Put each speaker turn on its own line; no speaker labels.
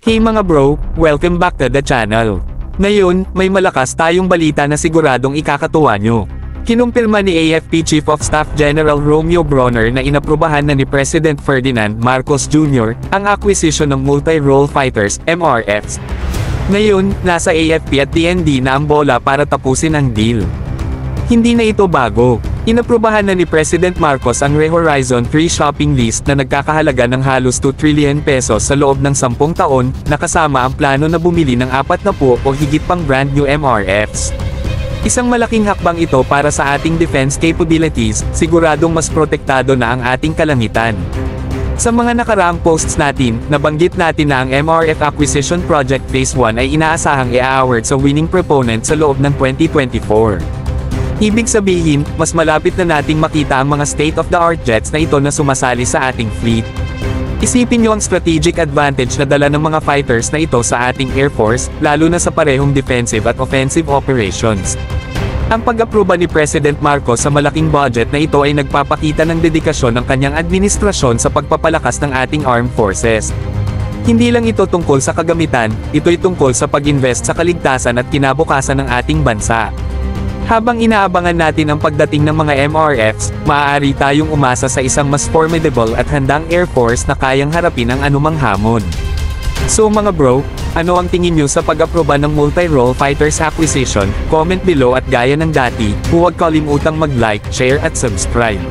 Hey mga bro, welcome back to the channel. Ngayon, may malakas tayong balita na siguradong ikakatuwa nyo. Kinumpirma ni AFP Chief of Staff General Romeo Bronner na inaprubahan na ni President Ferdinand Marcos Jr. ang acquisition ng multi-role fighters, MRFs. Ngayon, nasa AFP at DND na ang bola para tapusin ang deal. Hindi na ito bago. Inaprubahan na ni President Marcos ang Re-Horizon 3 shopping list na nagkakahalaga ng halos 2 trillion pesos sa loob ng 10 taon, na kasama ang plano na bumili ng 40 o higit pang brand new MRFs. Isang malaking hakbang ito para sa ating defense capabilities, siguradong mas protektado na ang ating kalangitan. Sa mga nakaraang posts natin, nabanggit natin na ang MRF Acquisition Project Phase 1 ay inaasahang i-award sa winning proponent sa loob ng 2024. Ibig sabihin, mas malapit na nating makita ang mga state-of-the-art jets na ito na sumasali sa ating fleet. Isipin nyo ang strategic advantage na dala ng mga fighters na ito sa ating Air Force, lalo na sa parehong defensive at offensive operations. Ang pag-aproba ni President Marcos sa malaking budget na ito ay nagpapakita ng dedikasyon ng kanyang administrasyon sa pagpapalakas ng ating armed forces. Hindi lang ito tungkol sa kagamitan, ito'y tungkol sa pag-invest sa kaligtasan at kinabukasan ng ating bansa. Habang inaabangan natin ang pagdating ng mga MRFs, maaari tayong umasa sa isang mas formidable at handang Air Force na kayang harapin ang anumang hamon. So mga bro, ano ang tingin nyo sa pag-aproba ng multi-role fighters acquisition? Comment below at gaya ng dati, huwag kalimutang mag-like, share at subscribe.